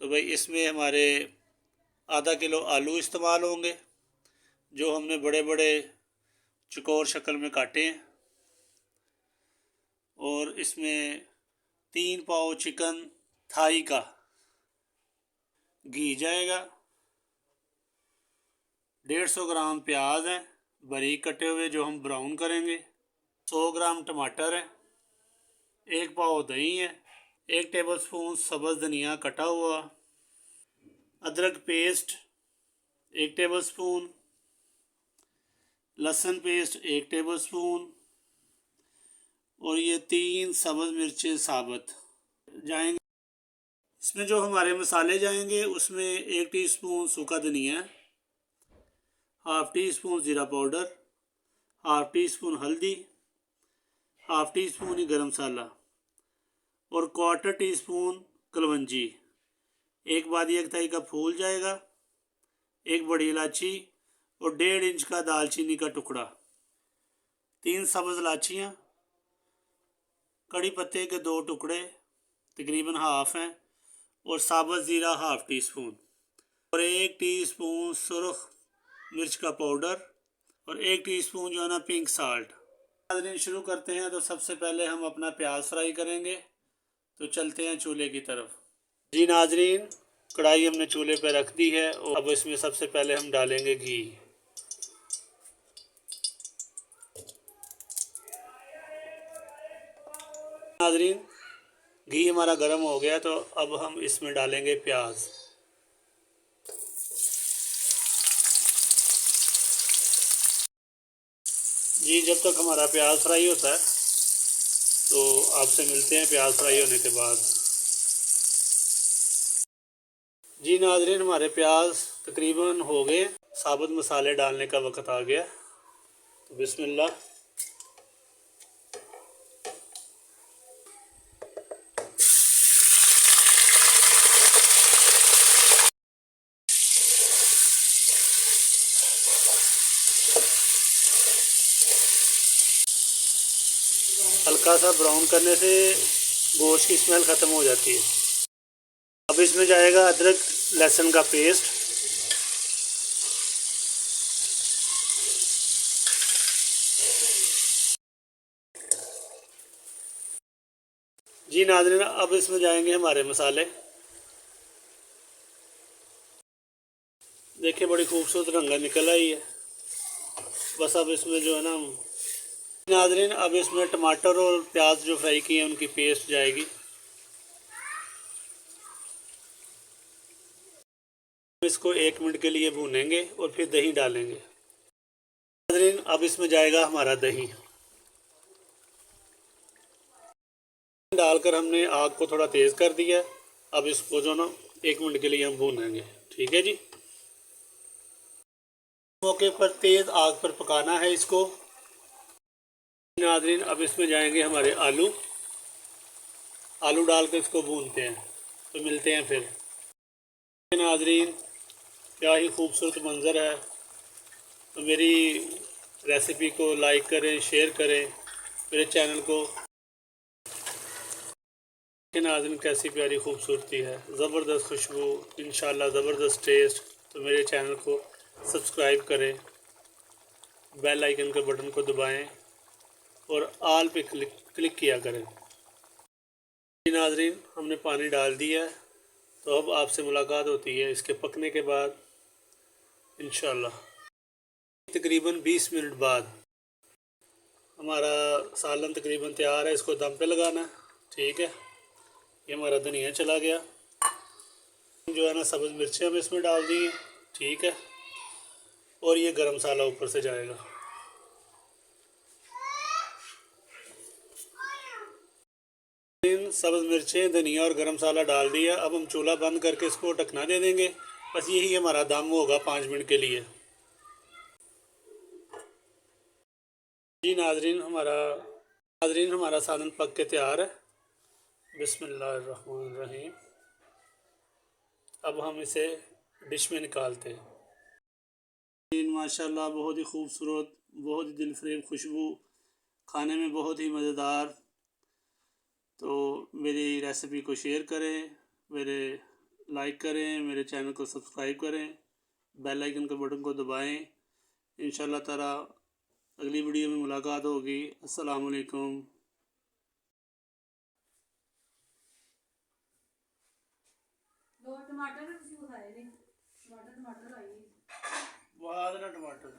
तो भाई इसमें हमारे आधा किलो आलू इस्तेमाल होंगे, जो हमने बड़े बड़े चौकोर शक्ल में काटे हैं। और इसमें 3 पाव चिकन थाई का घी जाएगा। 150 ग्राम प्याज है बारीक कटे हुए, जो हम ब्राउन करेंगे। 100 ग्राम टमाटर है। 1 पाव दही है। 1 टेबलस्पून सब्ज़ धनिया कटा हुआ। अदरक पेस्ट 1 टेबलस्पून। लहसुन पेस्ट 1 टेबलस्पून। और ये 3 सब्ज़ मिर्चें साबुत जाएंगे। इसमें जो हमारे मसाले जाएंगे उसमें 1 टीस्पून सूखा धनिया, हाफ़ टी स्पून ज़ीरा पाउडर, हाफ़ टी स्पून हल्दी, हाफ़ टी स्पून ही गरम मसाला और 1/4 टीस्पून कलवंजी। 1 बादी 1 का फूल जाएगा। 1 बड़ी इलायची और 1.5 इंच का दालचीनी का टुकड़ा। 3 सब्ज़ इलायचियाँ, कड़ी पत्ते के 2 टुकड़े तकरीबन हाफ़ हैं और साबुत ज़ीरा हाफ़ टी स्पून और 1 टीस्पून सुरख मिर्च का पाउडर और 1 टीस्पून जो है ना पिंक साल्ट। नाज़रीन शुरू करते हैं। तो सबसे पहले हम अपना प्याज फ्राई करेंगे। तो चलते हैं चूल्हे की तरफ। जी नाज़रीन, कढ़ाई हमने चूल्हे पर रख दी है और अब इसमें सबसे पहले हम डालेंगे घी। नाज़रीन, घी हमारा गर्म हो गया, तो अब हम इसमें डालेंगे प्याज। जी, जब तक हमारा प्याज फ्राई होता है तो आपसे मिलते हैं प्याज फ्राई होने के बाद। जी नाज़रीन, हमारे प्याज तकरीबन हो गए। साबुत मसाले डालने का वक्त आ गया। तो बिस्मिल्लाह। हल्का सा ब्राउन करने से गोश्त की स्मेल ख़त्म हो जाती है। अब इसमें जाएगा अदरक लहसुन का पेस्ट। जी नाज़रीन, अब इसमें जाएंगे हमारे मसाले। देखिए बड़ी खूबसूरत रंगत निकल आई है। बस अब इसमें जो है ना नाज़रीन, अब इसमें टमाटर और प्याज जो फ्राई किए हैं उनकी पेस्ट जाएगी। इसको 1 मिनट के लिए भूनेंगे और फिर दही डालेंगे। नाज़रीन, अब इसमें जाएगा हमारा दही। डालकर हमने आग को थोड़ा तेज़ कर दिया। अब इसको जो ना 1 मिनट के लिए हम भूनेंगे। ठीक है जी। मौके पर तेज़ आग पर पकाना है इसको। नाज़रीन, अब इसमें जाएंगे हमारे आलू। आलू डालकर इसको भूनते हैं। तो मिलते हैं फिर। नाज़रीन, क्या ही खूबसूरत मंज़र है। तो मेरी रेसिपी को लाइक करें, शेयर करें, मेरे चैनल को। नाज़रीन, कैसी प्यारी खूबसूरती है, ज़बरदस्त खुशबू, इंशाल्लाह ज़बरदस्त टेस्ट। तो मेरे चैनल को सब्सक्राइब करें, बेल आइकन के बटन को दबाएं और आल पे क्लिक किया करें। नाज़रीन, हमने पानी डाल दिया है। तो अब आपसे मुलाकात होती है इसके पकने के बाद इंशाल्लाह। तकरीबन 20 मिनट बाद हमारा सालन तकरीबन तैयार है। इसको दम पे लगाना है। ठीक है, ये हमारा धनिया चला गया। जो है ना सब्ज़ मिर्चें हम इसमें डाल दी। ठीक है, और ये गरम मसाला ऊपर से जाएगा। सब्ज़ मिर्चें, धनिया और गरम मसाला डाल दिया। अब हम चूल्हा बंद करके इसको ढकना दे देंगे। बस यही हमारा दम होगा 5 मिनट के लिए। जी नाज़रीन, हमारा सालन पक के तैयार है। बिस्मिल्लाहिर्रहमानिर्रहीम। अब हम इसे डिश में निकालते हैं। माशाल्लाह, बहुत ही खूबसूरत, बहुत ही दिलफरेब खुशबू, खाने में बहुत ही मज़ेदार। तो मेरी रेसिपी को शेयर करें, मेरे लाइक करें, मेरे चैनल को सब्सक्राइब करें, बेल आइकन के बटन को दबाएं। इंशाल्लाह ताला अगली वीडियो में मुलाकात होगी। अस्सलाम वालेकुम। दो टमाटर भी खाए नहीं, टमाटर टमाटर आई बाद ना टमाटर